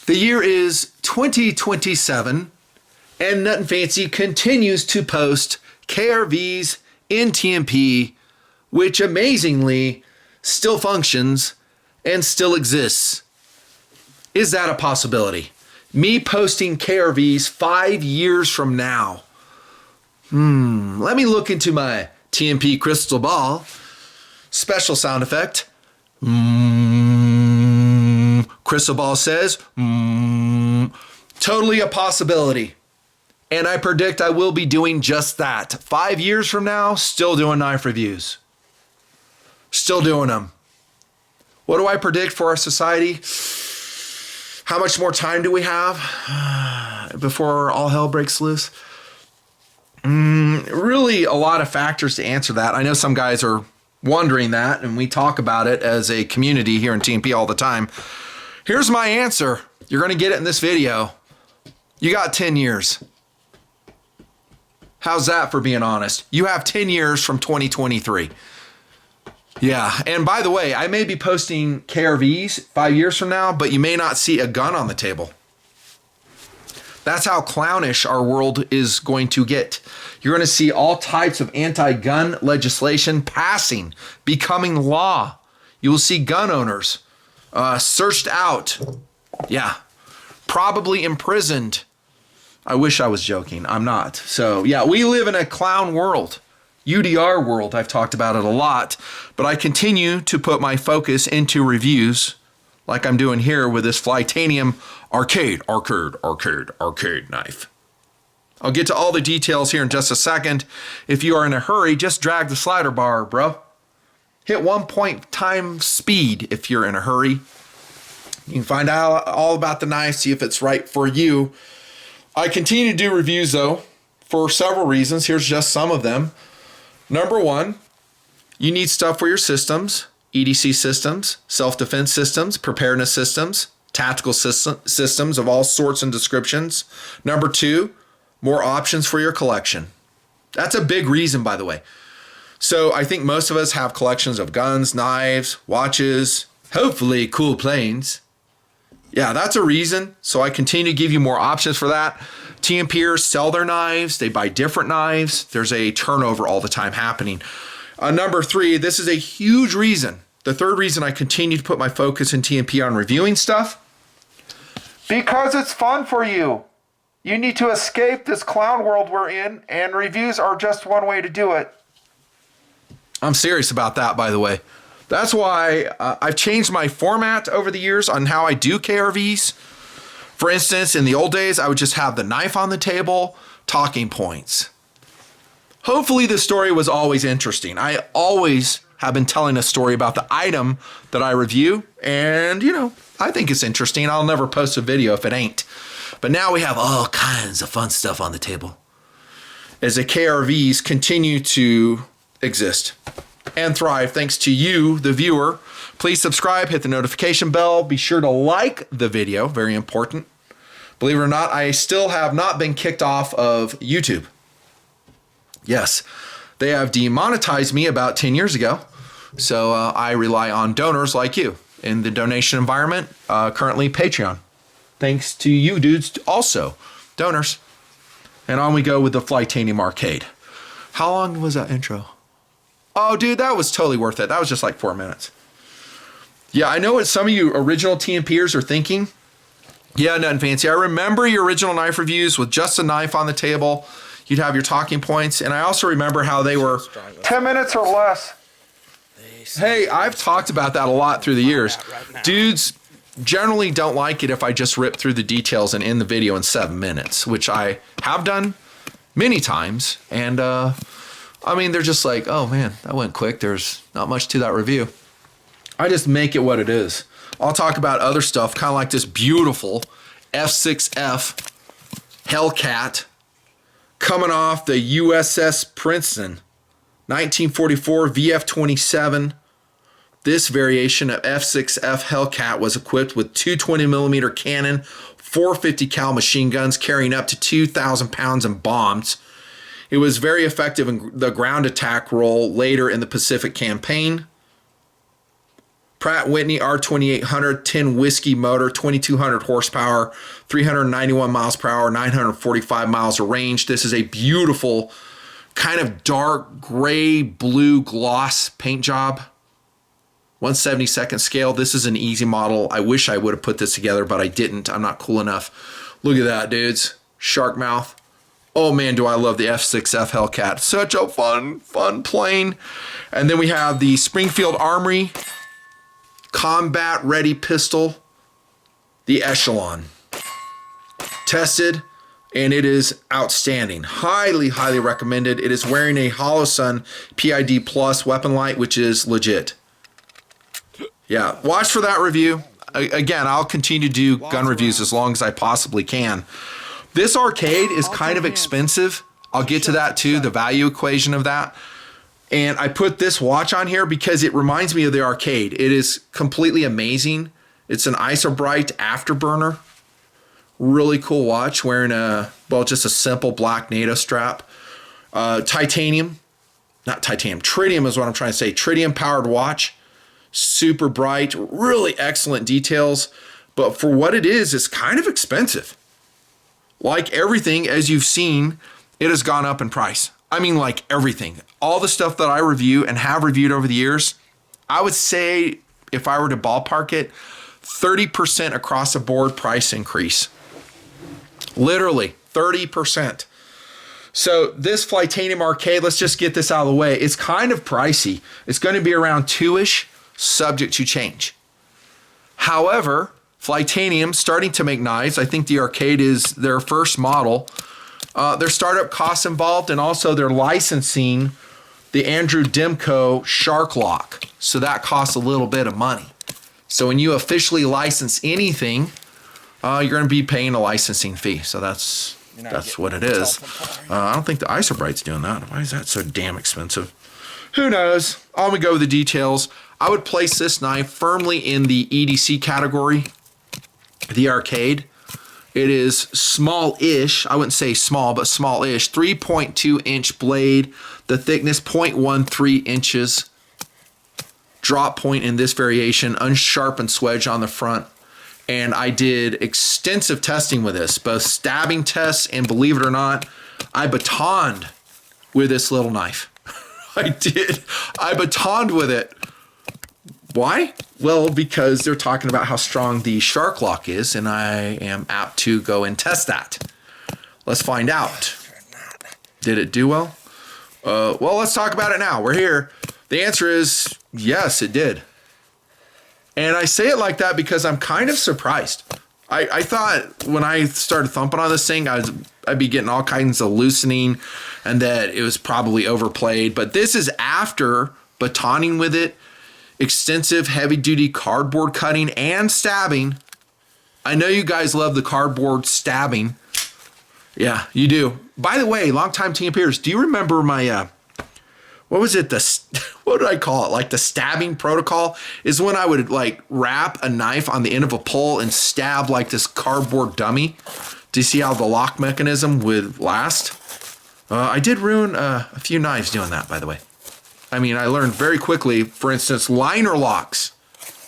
The year is 2027, and Nut and Fancy continues to post KRVs in TMP, which amazingly still functions and still exists. Is that a possibility? Me posting KRVs 5 years from now. Let me look into my TMP crystal ball. Special sound effect. Crystal ball says, totally a possibility. And I predict I will be doing just that. 5 years from now, still doing knife reviews. Still doing them. What do I predict for our society? How much more time do we have before all hell breaks loose? Really a lot of factors to answer that. I know some guys are wondering that, and we talk about it as a community here in TMP all the time. Here's my answer. You're going to get it in this video. You got 10 years. How's that for being honest? You have 10 years from 2023. Yeah, and by the way, I may be posting KRVs 5 years from now, but you may not see a gun on the table. That's how clownish our world is going to get. You're going to see all types of anti-gun legislation passing, becoming law. You will see gun owners searched out. Yeah, probably imprisoned. I wish I was joking. I'm not. So yeah, we live in a clown world. UDR world, I've talked about it a lot, but I continue to put my focus into reviews like I'm doing here with this Flytanium Arcade knife. I'll get to all the details here in just a second. If you are in a hurry, just drag the slider bar, bro. Hit 1.0 speed if you're in a hurry. You can find out all about the knife, see if it's right for you. I continue to do reviews though for several reasons. Here's just some of them. Number one, you need stuff for your systems, EDC systems, self-defense systems, preparedness systems, tactical systems of all sorts and descriptions. Number two, more options for your collection. That's a big reason, by the way. So I think most of us have collections of guns, knives, watches, hopefully cool planes. Yeah, that's a reason. So I continue to give you more options for that. TMPers sell their knives. They buy different knives. There's a turnover all the time happening. Number three, this is a huge reason. The third reason I continue to put my focus in TMP on reviewing stuff. Because it's fun for you. You need to escape this clown world we're in, and reviews are just one way to do it. I'm serious about that, by the way. That's why I've changed my format over the years on how I do KRVs. For instance, in the old days, I would just have the knife on the table, talking points. Hopefully the story was always interesting. I always have been telling a story about the item that I review, and I think it's interesting. I'll never post a video if it ain't. But now we have all kinds of fun stuff on the table as the KRVs continue to exist and thrive thanks to you, the viewer. Please subscribe, hit the notification bell. Be sure to like the video, very important. Believe it or not, I still have not been kicked off of YouTube. Yes, they have demonetized me about 10 years ago. So I rely on donors like you in the donation environment, currently Patreon. Thanks to you dudes also, donors. And on we go with the Flytanium Arcade. How long was that intro? Oh, dude, that was totally worth it. That was just like 4 minutes. Yeah, I know what some of you original TMPers are thinking. Yeah, nothing fancy. I remember your original knife reviews with just a knife on the table. You'd have your talking points. And I also remember how they were 10 minutes or less. Hey, I've talked about that a lot through the years. Dudes generally don't like it if I just rip through the details and end the video in 7 minutes, which I have done many times. And, they're just like, oh, man, that went quick. There's not much to that review. I just make it what it is. I'll talk about other stuff, kind of like this beautiful F6F Hellcat coming off the USS Princeton, 1944 VF-27. This variation of F6F Hellcat was equipped with two 20mm cannon, 450 cal machine guns carrying up to 2,000 pounds in bombs. It was very effective in the ground attack role later in the Pacific Campaign. Pratt Whitney R2800 10 whiskey motor, 2200 horsepower, 391 miles per hour, 945 miles of range. This is a beautiful kind of dark gray blue gloss paint job. 1/72nd scale. This is an easy model. I wish I would have put this together, but I didn't. I'm not cool enough. Look at that, dudes. Shark mouth. Oh man, do I love the F6F Hellcat. Such a fun plane. And then we have the Springfield Armory combat ready pistol, the Echelon. Tested, and it is outstanding. Highly recommended. It is wearing a Holosun PID Plus weapon light, which is legit. Yeah, watch for that review. Again, I'll continue to do gun reviews as long as I possibly can. This arcade is kind of expensive. I'll get to that too, the value equation of that. And I put this watch on here because it reminds me of the arcade. It is completely amazing. It's an Isobright Afterburner. Really cool watch, wearing just a simple black NATO strap. Tritium is what I'm trying to say. Tritium powered watch. Super bright, really excellent details. But for what it is, it's kind of expensive. Like everything, as you've seen, it has gone up in price. I mean, like everything. All the stuff that I review and have reviewed over the years, I would say, if I were to ballpark it, 30% across the board price increase. Literally, 30%. So this Flytanium Arcade, let's just get this out of the way. It's kind of pricey. It's going to be around 2-ish, subject to change. However, Flytanium starting to make knives. I think the Arcade is their first model. Their startup costs involved, and also they're licensing the Andrew Demko Shark Lock. So that costs a little bit of money. So when you officially license anything, you're going to be paying a licensing fee. So that's what it is. I don't think the Isobright's doing that. Why is that so damn expensive? Who knows? I'm going to go with the details. I would place this knife firmly in the EDC category, the Arcade. It is small-ish. I wouldn't say small, but small-ish. 3.2-inch blade. The thickness, 0.13 inches. Drop point in this variation. Unsharpened swedge on the front. And I did extensive testing with this, both stabbing tests, and believe it or not, I batoned with this little knife. I did. I batoned with it. Why? Well, because they're talking about how strong the Shark Lock is, and I am apt to go and test that. Let's find out. Did it do well? Well, let's talk about it now. We're here. The answer is yes, it did. And I say it like that because I'm kind of surprised. I thought when I started thumping on this thing, I'd be getting all kinds of loosening and that it was probably overplayed. But this is after batoning with it, extensive heavy-duty cardboard cutting and stabbing. I know you guys love the cardboard stabbing. Yeah, you do. By the way, longtime team peers, do you remember my, what was it? What did I call it? Like the stabbing protocol is when I would like wrap a knife on the end of a pole and stab like this cardboard dummy. Do you see how the lock mechanism would last? I did ruin a few knives doing that, by the way. I mean, I learned very quickly, for instance, liner locks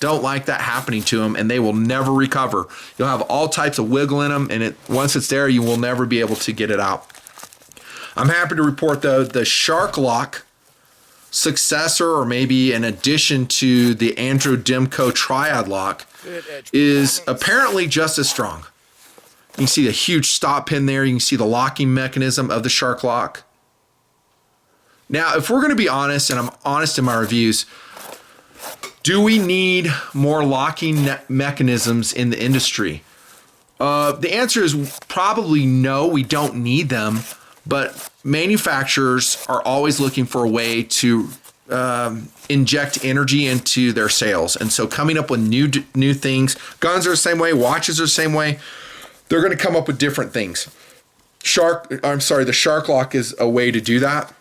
don't like that happening to them, and they will never recover. You'll have all types of wiggle in them, and once it's there, you will never be able to get it out. I'm happy to report, though, the Shark Lock successor, or maybe an addition to the Andrew Demko Triad Lock, is apparently just as strong. You can see the huge stop pin there. You can see the locking mechanism of the Shark Lock. Now, if we're going to be honest, and I'm honest in my reviews, do we need more locking mechanisms in the industry? The answer is probably no, we don't need them, but manufacturers are always looking for a way to inject energy into their sales. And so coming up with new things, guns are the same way, watches are the same way. They're going to come up with different things. The Shark Lock is a way to do that.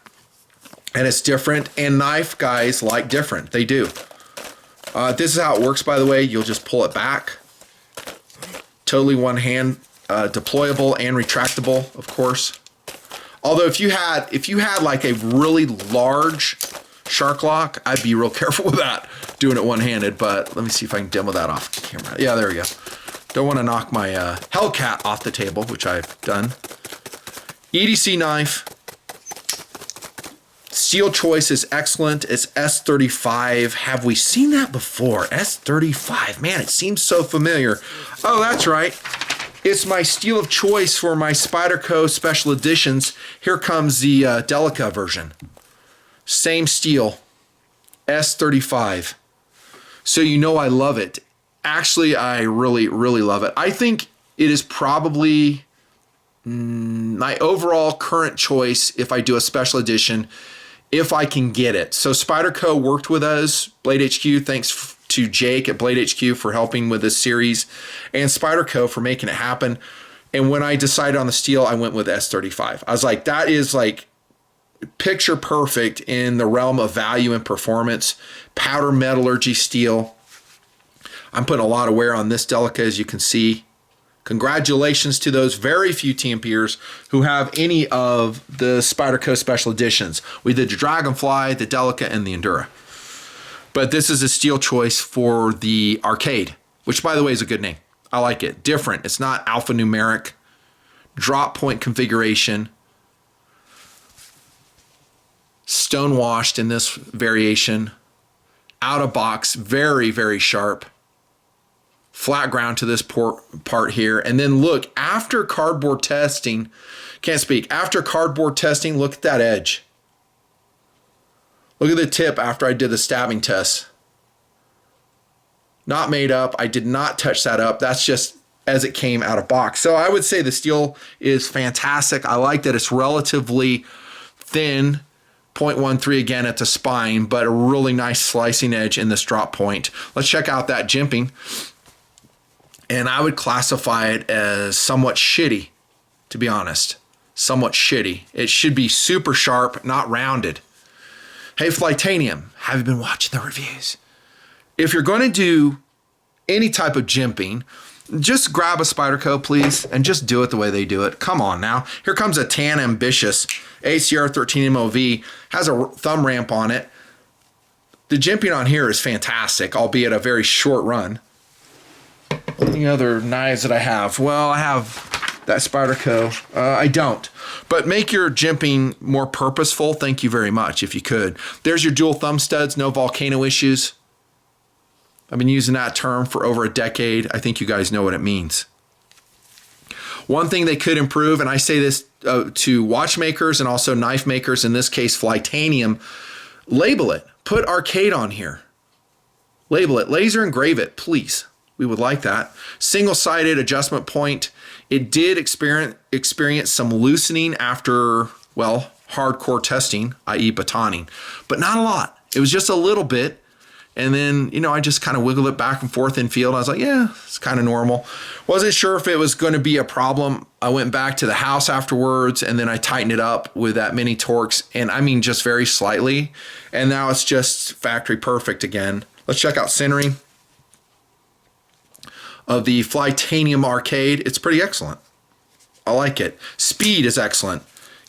And it's different, and knife guys like different. They do. This is how it works, by the way. You'll just pull it back. Totally one hand, deployable and retractable, of course. Although if you had like a really large shark lock, I'd be real careful with that, doing it one-handed. But let me see if I can demo that off camera. Yeah, there we go. Don't want to knock my Hellcat off the table, which I've done. EDC knife. Steel choice is excellent. It's S35. Have we seen that before? S35. Man, it seems so familiar. Oh, that's right. It's my steel of choice for my Spyderco special editions. Here comes the Delica version. Same steel. S35. So you know I love it. Actually, I really, really love it. I think it is probably my overall current choice if I do a special edition, if I can get it. So Spyderco worked with us, Blade HQ, thanks to Jake at Blade HQ for helping with this series, and Spyderco for making it happen. And when I decided on the steel, I went with S35. I was like, that is like picture perfect in the realm of value and performance. Powder metallurgy steel. I'm putting a lot of wear on this Delica, as you can see. Congratulations to those very few TMPers who have any of the Spyderco special editions. We did the Dragonfly, the Delica, and the Endura. But this is a steel choice for the Arcade, which, by the way, is a good name. I like it. Different. It's not alphanumeric. Drop point configuration. Stone washed in this variation. Out of box. Very, very sharp. Flat ground to this part here. And then look, after cardboard testing, can't speak. After cardboard testing, look at that edge. Look at the tip after I did the stabbing test. Not made up. I did not touch that up. That's just as it came out of box. So I would say the steel is fantastic. I like that it's relatively thin. 0.13 again at the spine, but a really nice slicing edge in this drop point. Let's check out that jimping. And I would classify it as somewhat shitty, to be honest. Somewhat shitty. It should be super sharp, not rounded. Hey, Flytanium, have you been watching the reviews? If you're going to do any type of jimping, just grab a Spyderco, please, and just do it the way they do it. Come on now. Here comes a Tan Ambitious ACR 13 MOV. Has a thumb ramp on it. The jimping on here is fantastic, albeit a very short run. Any other knives that I have? Well, I have that Spyderco. I don't. But make your jimping more purposeful. Thank you very much, if you could. There's your dual thumb studs. No volcano issues. I've been using that term for over a decade. I think you guys know what it means. One thing they could improve, and I say this to watchmakers and also knife makers, in this case Flytanium, label it. Put Arcade on here. Label it. Laser engrave it, please. We would like that. Single-sided adjustment point. It did experience some loosening after, well, hardcore testing, i.e. batoning, but not a lot. It was just a little bit. And then, you know, I just kind of wiggled it back and forth in field. I was like, yeah, it's kind of normal. Wasn't sure if it was going to be a problem. I went back to the house afterwards, and then I tightened it up with that mini Torx, and I mean just very slightly. And now it's just factory perfect again. Let's check out centering of the Flytanium Arcade. It's pretty excellent. I like it. Speed is excellent.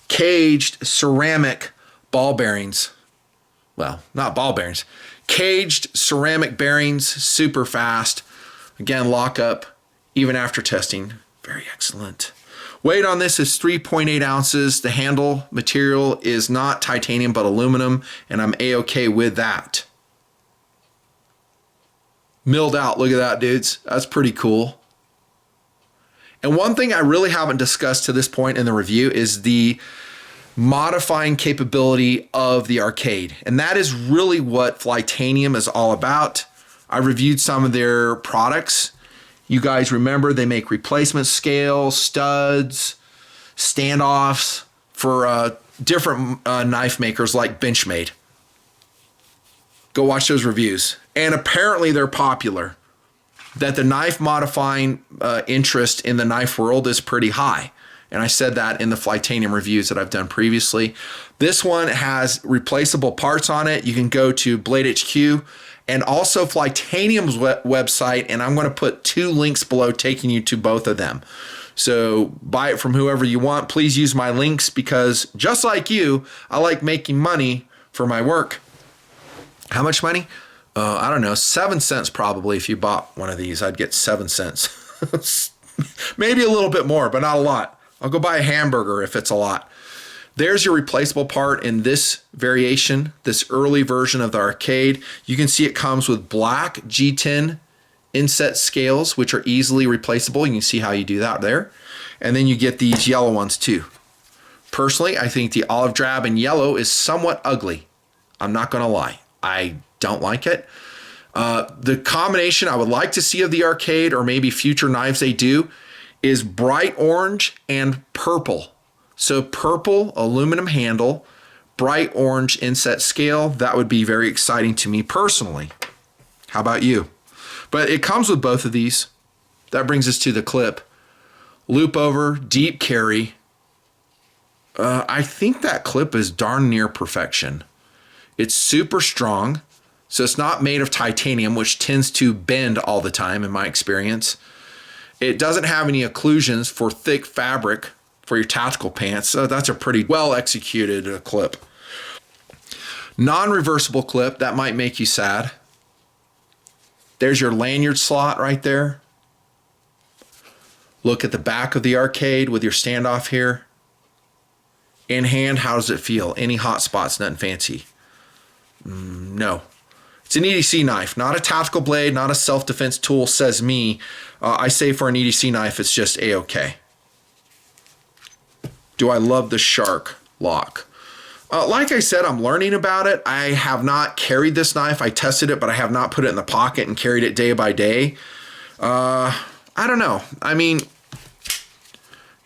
Caged ceramic ball bearings. Well, not ball bearings. Caged ceramic bearings, super fast. Again, lock up even after testing. Very excellent. Weight on this is 3.8 ounces. The handle material is not titanium but aluminum, and I'm A-okay with that. Milled out, look at that, dudes. That's pretty cool. And one thing I really haven't discussed to this point in the review is the modifying capability of the Arcade. And that is really what Flytanium is all about. I reviewed some of their products. You guys remember they make replacement scales, studs, standoffs for different knife makers like Benchmade. Go watch those reviews. And apparently they're popular. That the knife modifying interest in the knife world is pretty high. And I said that in the Flytanium reviews that I've done previously. This one has replaceable parts on it. You can go to Blade HQ and also Flytanium's website, and I'm going to put 2 links below taking you to both of them. So buy it from whoever you want. Please use my links because just like you, I like making money for my work. How much money? I don't know, 7 cents probably. If you bought one of these, I'd get 7 cents. Maybe a little bit more, but not a lot. I'll go buy a hamburger if it's a lot. There's your replaceable part in this variation, this early version of the Arcade. You can see it comes with black G10 inset scales, which are easily replaceable. You can see how you do that there. And then you get these yellow ones too. Personally, I think the olive drab and yellow is somewhat ugly. I'm not gonna lie. I don't like it. The combination I would like to see of the Arcade, or maybe future knives they do, is bright orange and purple. So purple aluminum handle, bright orange inset scale. That would be very exciting to me personally. How about you? But it comes with both of these. That brings us to the clip. Loop over, deep carry. I think that clip is darn near perfection. It's super strong. So it's not made of titanium, which tends to bend all the time in my experience. It doesn't have any occlusions for thick fabric for your tactical pants. So that's a pretty well executed clip. Non-reversible clip, that might make you sad. There's your lanyard slot right there. Look at the back of the Arcade with your standoff here. In hand, how does it feel? Any hot spots, nothing fancy. No. It's an EDC knife, not a tactical blade, not a self-defense tool, says me. I say for an EDC knife, it's just A-okay. Do I love the shark lock? Like I said, I'm learning about it. I have not carried this knife. I tested it, but I have not put it in the pocket and carried it day by day. I don't know. I mean,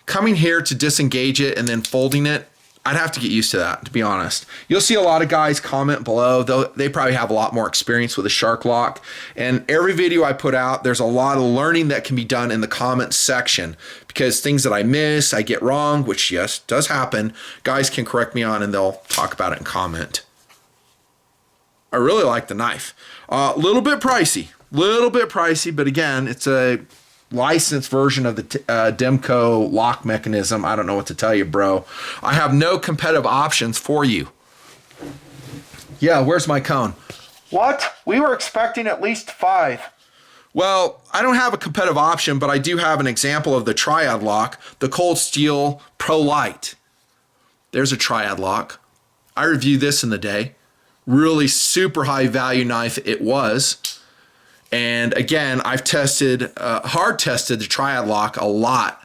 coming here to disengage it and then folding it, I'd have to get used to that, to be honest. You'll see a lot of guys comment below, though they probably have a lot more experience with a shark lock. And every video I put out, there's a lot of learning that can be done in the comments section, because things that I miss, I get wrong, which yes, does happen. Guys can correct me on and they'll talk about it and comment. I really like the knife. A little bit pricey, but again, it's a licensed version of the Demko lock mechanism. I don't know what to tell you, bro. I have no competitive options for you. Yeah, where's my cone? What? We were expecting at least 5. Well, I don't have a competitive option, but I do have an example of the Triad Lock, the Cold Steel Pro Light. There's a Triad Lock. I reviewed this in the day. Really super high value knife it was. And again, I've tested, hard tested the Triad Lock a lot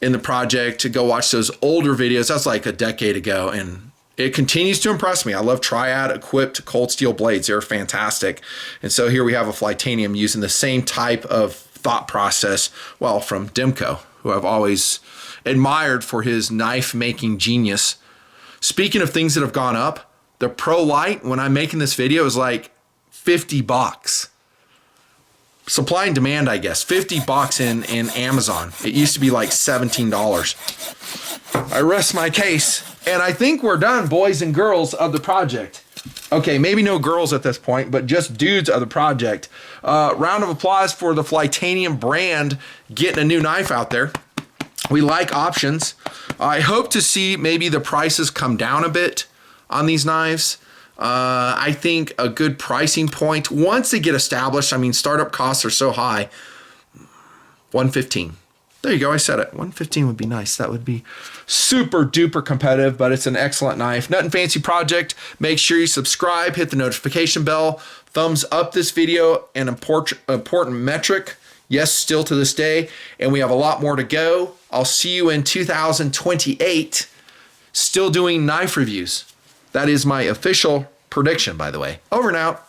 in the project. To go watch those older videos. That's like a decade ago, and it continues to impress me. I love Triad equipped cold steel blades. They're fantastic. And so here we have a Flytanium using the same type of thought process, well, from Demko, who I've always admired for his knife making genius. Speaking of things that have gone up, the Pro Light, when I'm making this video, is like $50. Supply and demand, I guess. $50 in Amazon. It used to be like $17. I rest my case. And I think we're done, boys and girls of the project. Okay, maybe no girls at this point, but just dudes of the project. Round of applause for the Flytanium brand getting a new knife out there. We like options. I hope to see maybe the prices come down a bit on these knives. I think a good pricing point, once they get established, I mean, startup costs are so high, $115. There you go, I said it. $115 would be nice. That would be super duper competitive, but it's an excellent knife. Nothing fancy project. Make sure you subscribe, hit the notification bell, thumbs up this video, an important metric. Yes, still to this day, and we have a lot more to go. I'll see you in 2028, still doing knife reviews. That is my official prediction, by the way. Over and out.